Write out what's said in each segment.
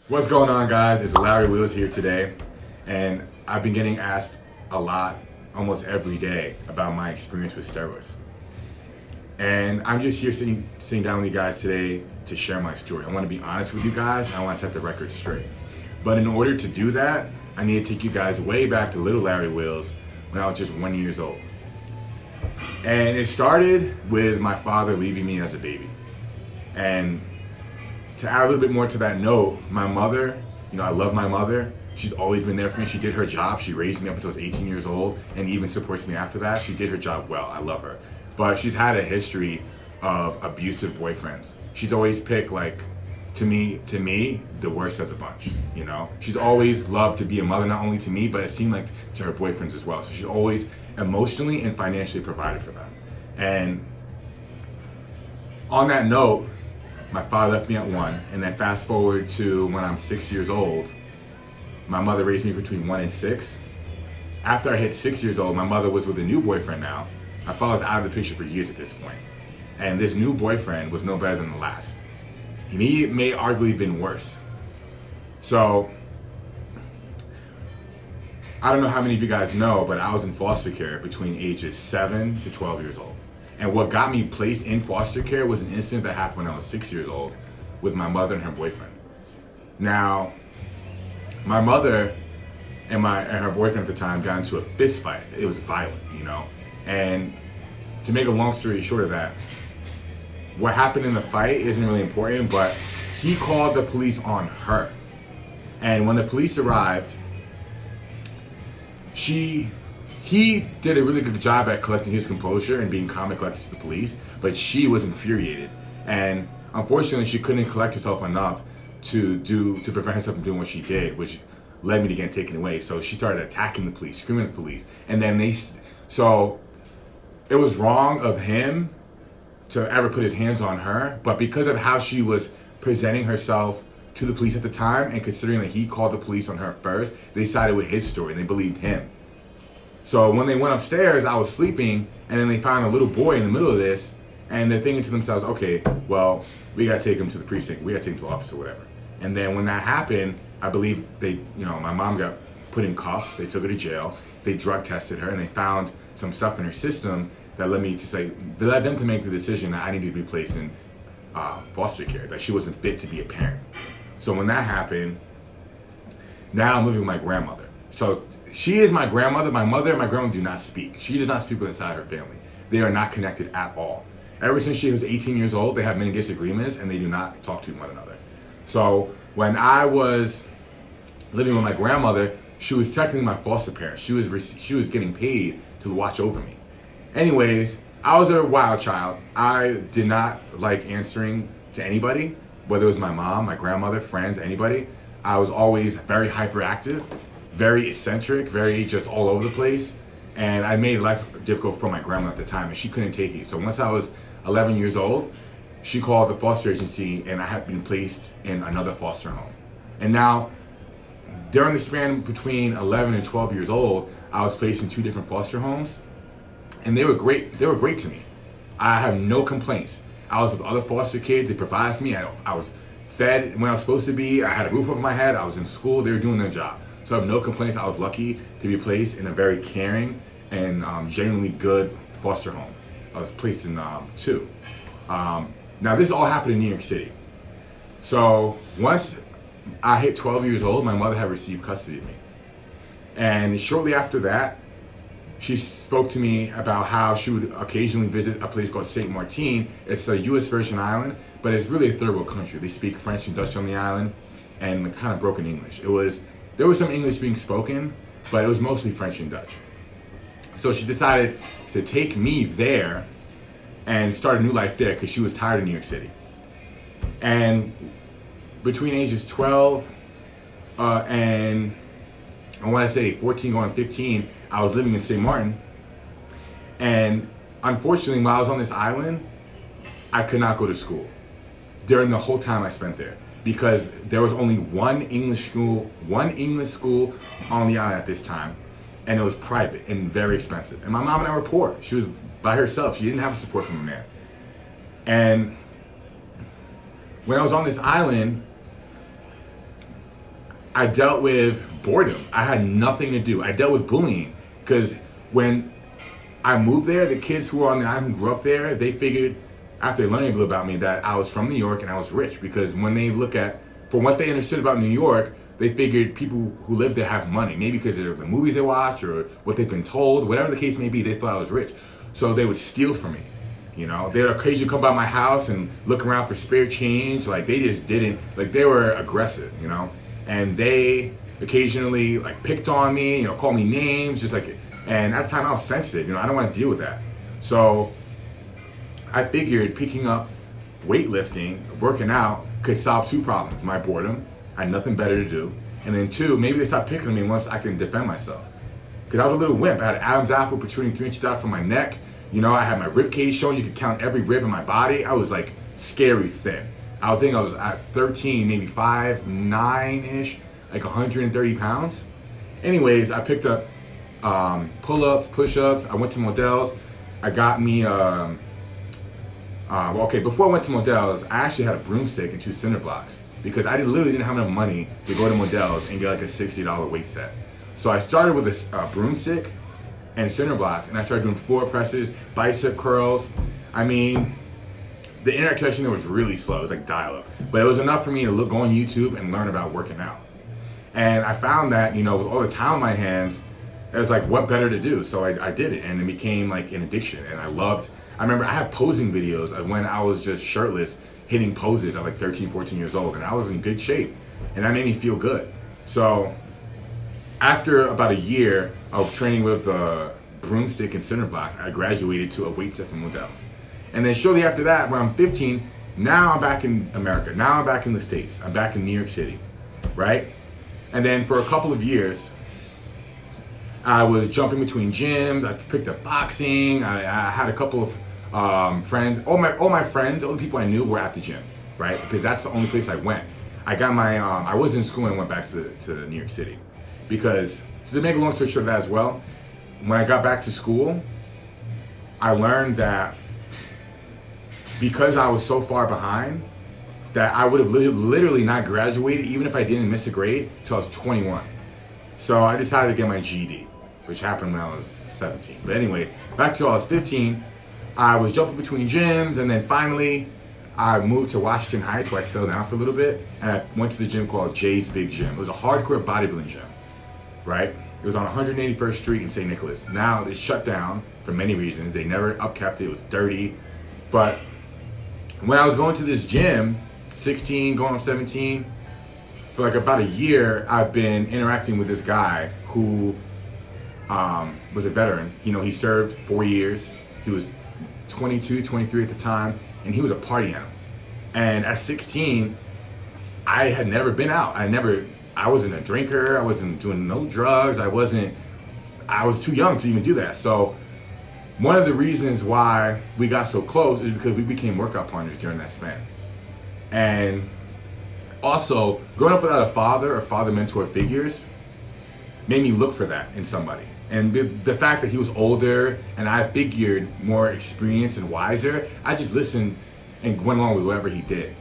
What's going on, guys? It's Larrywheels here today, and I've been getting asked a lot, almost every day, about my experience with steroids. And I'm just here sitting down with you guys today to share my story. I want to be honest with you guys, and I want to set the record straight. But in order to do that, I need to take you guys way back to little Larrywheels when I was just 1 year old. And it started with my father leaving me as a baby. And to add a little bit more to that note, my mother, I love my mother. She's always been there for me. She did her job. She raised me up until I was 18 years old and even supports me after that. She did her job well. I love her. But she's had a history of abusive boyfriends. She's always picked, to me, the worst of the bunch, She's always loved to be a mother, not only to me, but it seemed like to her boyfriends as well. So she's always emotionally and financially provided for them. And on that note, my father left me at 1, and then fast forward to when I'm 6 years old, my mother raised me between 1 and 6. After I hit 6 years old, my mother was with a new boyfriend now. My father was out of the picture for years at this point. And this new boyfriend was no better than the last. He may arguably been worse. So, I don't know how many of you guys know, but I was in foster care between ages 7 to 12 years old. And what got me placed in foster care was an incident that happened when I was 6 years old with my mother and her boyfriend. Now, my mother and her boyfriend at the time got into a fist fight. It was violent, And to make a long story short of that, what happened in the fight isn't really important, but he called the police on her. And when the police arrived, he did a really good job at collecting his composure and being calm and collected to the police, but she was infuriated. And unfortunately, she couldn't collect herself enough to prevent herself from doing what she did, which led me to getting taken away. So she started attacking the police, screaming at the police. And then so it was wrong of him to ever put his hands on her, but because of how she was presenting herself to the police at the time, and considering that he called the police on her first, they sided with his story and they believed him. So when they went upstairs, I was sleeping, and then they found a little boy in the middle of this, and they're thinking to themselves, okay, well, we gotta take him to the precinct, we gotta take him to the office or whatever. And then when that happened, I believe my mom got put in cuffs, they took her to jail, they drug tested her, and they found some stuff in her system that led them to make the decision that I needed to be placed in foster care, that she wasn't fit to be a parent. So when that happened, now I'm living with my grandmother. So she is my grandmother. My mother and my grandmother do not speak. She does not speak with inside her family. They are not connected at all. Ever since she was 18 years old, they have many disagreements and they do not talk to one another. So when I was living with my grandmother, she was technically my foster parent. She was getting paid to watch over me. Anyways, I was a wild child. I did not like answering to anybody, whether it was my mom, my grandmother, friends, anybody. I was always very hyperactive, very eccentric, very just all over the place. And I made life difficult for my grandma at the time, and she couldn't take it. So once I was 11 years old, she called the foster agency, and I had been placed in another foster home. And now, during the span between 11 and 12 years old, I was placed in 2 different foster homes, and they were great. They were great to me. I have no complaints. I was with other foster kids. They provided for me. I was fed when I was supposed to be. I had a roof over my head. I was in school. They were doing their job. So I have no complaints. I was lucky to be placed in a very caring and genuinely good foster home. I was placed in 2. Now this all happened in New York City. So once I hit 12 years old, my mother had received custody of me. And shortly after that, she spoke to me about how she would occasionally visit a place called St. Martin. It's a U.S. Virgin Island, but it's really a third world country. They speak French and Dutch on the island, and kind of broken English. There was some English being spoken, but it was mostly French and Dutch. So she decided to take me there and start a new life there because she was tired of New York City. And between ages 12 and I want to say 14 going on 15, I was living in St. Martin. And unfortunately, while I was on this island, I could not go to school during the whole time I spent there, because there was only one English school on the island at this time, and it was private and very expensive. And my mom and I were poor. She was by herself. She didn't have support from a man. And when I was on this island, I dealt with boredom. I had nothing to do. I dealt with bullying because when I moved there, the kids who were on the island who grew up there, they figured after learning a little about me that I was from New York and I was rich, because when they look at, from what they understood about New York, they figured people who live there have money, maybe because of the movies they watch or what they've been told, whatever the case may be, they thought I was rich. So they would steal from me. You know, they would occasionally come by my house and look around for spare change. Like, they just didn't, like, they were aggressive, you know, and they occasionally like picked on me, you know, called me names, just like, and at the time I was sensitive, you know, I don't want to deal with that. So I figured picking up weightlifting, working out, could solve two problems: my boredom, I had nothing better to do, and then two, maybe they stopped picking on me once I can defend myself. Because I was a little wimp. I had an Adam's apple protruding 3 inches out from my neck. You know, I had my rib cage showing. You could count every rib in my body. I was like scary thin. I think I was at 13, maybe 5'9"-ish, like 130 pounds. Anyways, I picked up pull-ups, push-ups. I went to Modell's. I got me, well, okay, before I went to Modell's, I actually had a broomstick and 2 cinder blocks because I literally didn't have enough money to go to Modell's and get like a $60 weight set. So I started with a broomstick and cinder blocks, and I started doing floor presses, bicep curls. I mean, the internet connection there was really slow. It was like dial-up. But it was enough for me to go on YouTube and learn about working out. And I found that, you know, with all the time on my hands, it was like, what better to do? So I did it, and it became like an addiction. And I remember I had posing videos of when I was just shirtless, hitting poses at like 13, 14 years old, and I was in good shape. And that made me feel good. So after about a year of training with the broomstick and cinder block, I graduated to a weight set from Modell's. And then shortly after that, when I'm 15, now I'm back in America. Now I'm back in the States. I'm back in New York City, right? And then for a couple of years, I was jumping between gyms. I picked up boxing. I had a couple of friends. All my friends, all the people I knew were at the gym, right? Because that's the only place I went. I got my, I was in school and went back to New York City. Because, so to make a long story short of that as well, when I got back to school, I learned that because I was so far behind, that I would have literally not graduated, even if I didn't miss a grade, till I was 21. So I decided to get my GED, which happened when I was 17. But anyways, back to when I was 15, I was jumping between gyms, and then finally I moved to Washington Heights, where I settled down for a little bit, and I went to the gym called Jay's Big Gym. It was a hardcore bodybuilding gym, right? It was on 181st Street in St. Nicholas. Now it's shut down for many reasons. They never upkept it. It was dirty. But when I was going to this gym, 16, going on 17, for like about a year, I've been interacting with this guy who was a veteran. You know, he served 4 years. He was 22, 23 at the time, and he was a party animal. And at 16, I had never been out. I wasn't a drinker. I wasn't doing no drugs. I was too young to even do that. So one of the reasons why we got so close is because we became workout partners during that span. And also, growing up without a father or father mentor figures made me look for that in somebody. And the fact that he was older and I figured more experienced and wiser, I just listened and went along with whatever he did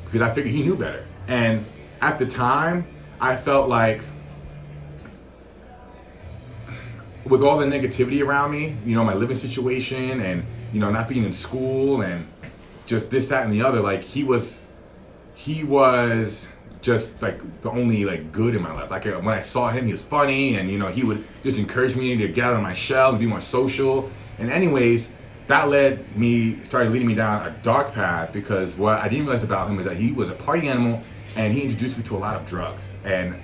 because I figured he knew better. And at the time, I felt like with all the negativity around me, you know, my living situation and, you know, not being in school and just this, that, and the other, like he was just like the only like good in my life. Like when I saw him, he was funny, and you know, he would just encourage me to get out of my shell and be more social. And anyways, that started leading me down a dark path, because what I didn't realize about him is that he was a party animal and he introduced me to a lot of drugs. And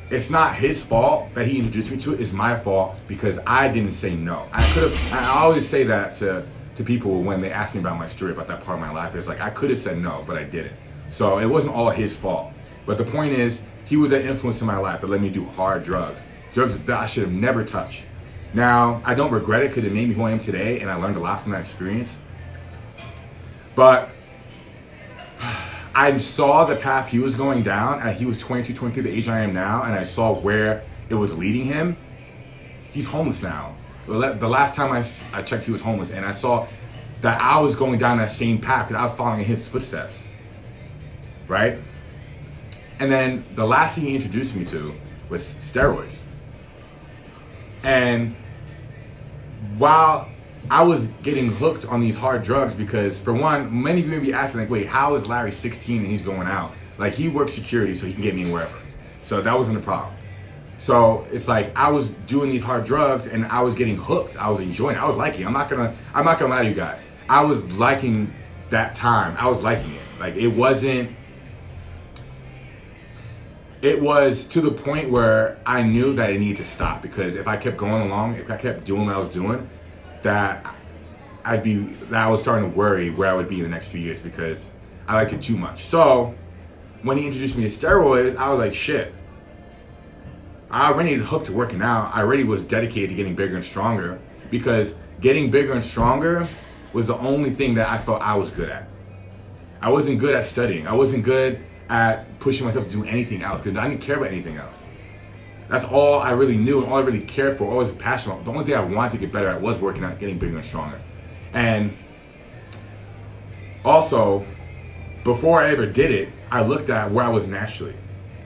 it's not his fault that he introduced me to it, it's my fault because I didn't say no. I always say that to people when they ask me about my story, about that part of my life. It's like, I could have said no, but I didn't. So it wasn't all his fault. But the point is, he was an influence in my life that let me do hard drugs that I should have never touched. Now, I don't regret it because it made me who I am today, and I learned a lot from that experience. But I saw the path he was going down, and he was 22, 23, the age I am now, and I saw where it was leading him. He's homeless now. The last time I checked, he was homeless, and I saw that I was going down that same path because I was following in his footsteps, right? And then the last thing he introduced me to was steroids. And while I was getting hooked on these hard drugs, because for one, many of you may be asking like, wait, how is Larry 16 and he's going out? Like, he works security so he can get me wherever. So that wasn't a problem. So it's like I was doing these hard drugs and I was getting hooked. I was enjoying it. I was liking it. I'm not gonna lie to you guys. I was liking that time. I was liking it. Like, it was to the point where I knew that I needed to stop, because if I kept going along, if I kept doing what I was doing, that I was starting to worry where I would be in the next few years, because I liked it too much. So when he introduced me to steroids, I was like, shit. I already hooked to working out. I already was dedicated to getting bigger and stronger, because getting bigger and stronger was the only thing that I felt I was good at. I wasn't good at studying. I wasn't good at pushing myself to do anything else, because I didn't care about anything else. That's all I really knew and all I really cared for, all I was passionate about. The only thing I wanted to get better at was working out, getting bigger and stronger. And also, before I ever did it, I looked at where I was naturally.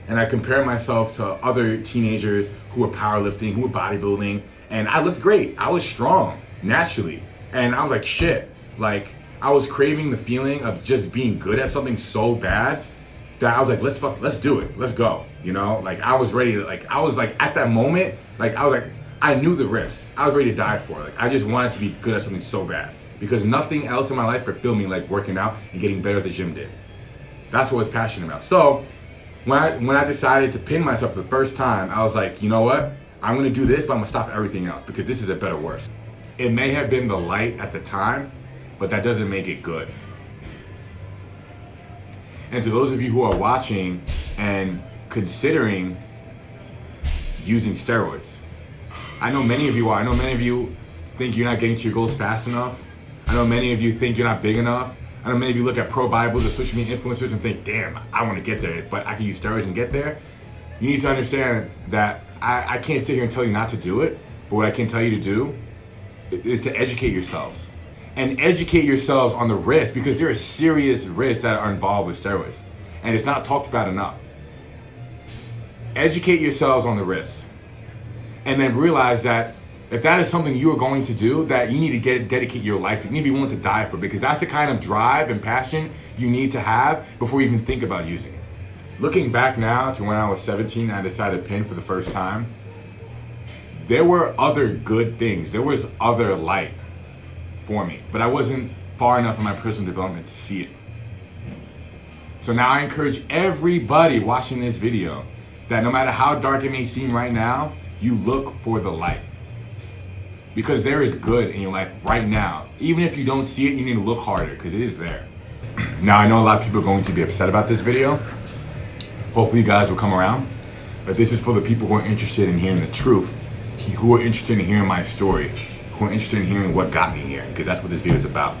And I compared myself to other teenagers who were powerlifting, who were bodybuilding, and I looked great. I was strong, naturally. And I was like, shit. Like, I was craving the feeling of just being good at something so bad that I was like, let's do it. Let's go. You know, like, I was ready to, like, I was like, at that moment, like, I knew the risks. I was ready to die for it. Like, I just wanted to be good at something so bad, because nothing else in my life fulfilled me like working out and getting better at the gym did. That's what I was passionate about. So when I decided to pin myself for the first time, I was like, you know what? I'm gonna do this, but I'm gonna stop everything else, because this is a better worse. It may have been the light at the time, but that doesn't make it good. And to those of you who are watching and considering using steroids, I know many of you are. I know many of you think you're not getting to your goals fast enough. I know many of you think you're not big enough. I know many of you look at pro Bibles or social media influencers and think, damn, I want to get there, but I can use steroids and get there. You need to understand that I can't sit here and tell you not to do it, but what I can tell you to do is to educate yourselves. And educate yourselves on the risks, because there are serious risks that are involved with steroids. And it's not talked about enough. Educate yourselves on the risks. And then realize that if that is something you are going to do, that you need to dedicate your life to, you need to be willing to die for, because that's the kind of drive and passion you need to have before you even think about using it. Looking back now to when I was 17 and I decided to pin for the first time, there were other good things. There was other light for me, but I wasn't far enough in my personal development to see it. So now I encourage everybody watching this video that no matter how dark it may seem right now, you look for the light. Because there is good in your life right now. Even if you don't see it, you need to look harder, because it is there. Now, I know a lot of people are going to be upset about this video. Hopefully you guys will come around. But this is for the people who are interested in hearing the truth, who are interested in hearing my story, who are interested in hearing what got me here, because that's what this video is about.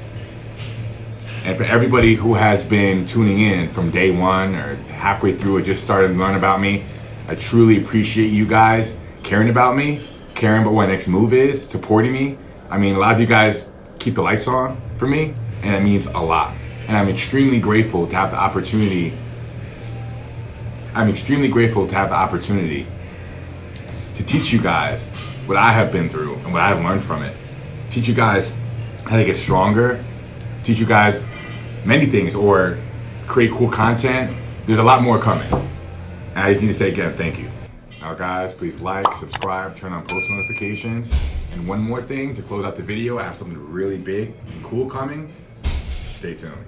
And for everybody who has been tuning in from day one or halfway through or just started to learn about me, I truly appreciate you guys caring about me, caring about what my next move is, supporting me. I mean, a lot of you guys keep the lights on for me, and it means a lot. And I'm extremely grateful to have the opportunity. To teach you guys what I have been through and what I have learned from it. Teach you guys how to get stronger. Teach you guys many things, or create cool content. There's a lot more coming. And I just need to say again, thank you. Now guys, please like, subscribe, turn on post notifications. And one more thing to close out the video, I have something really big and cool coming. Stay tuned.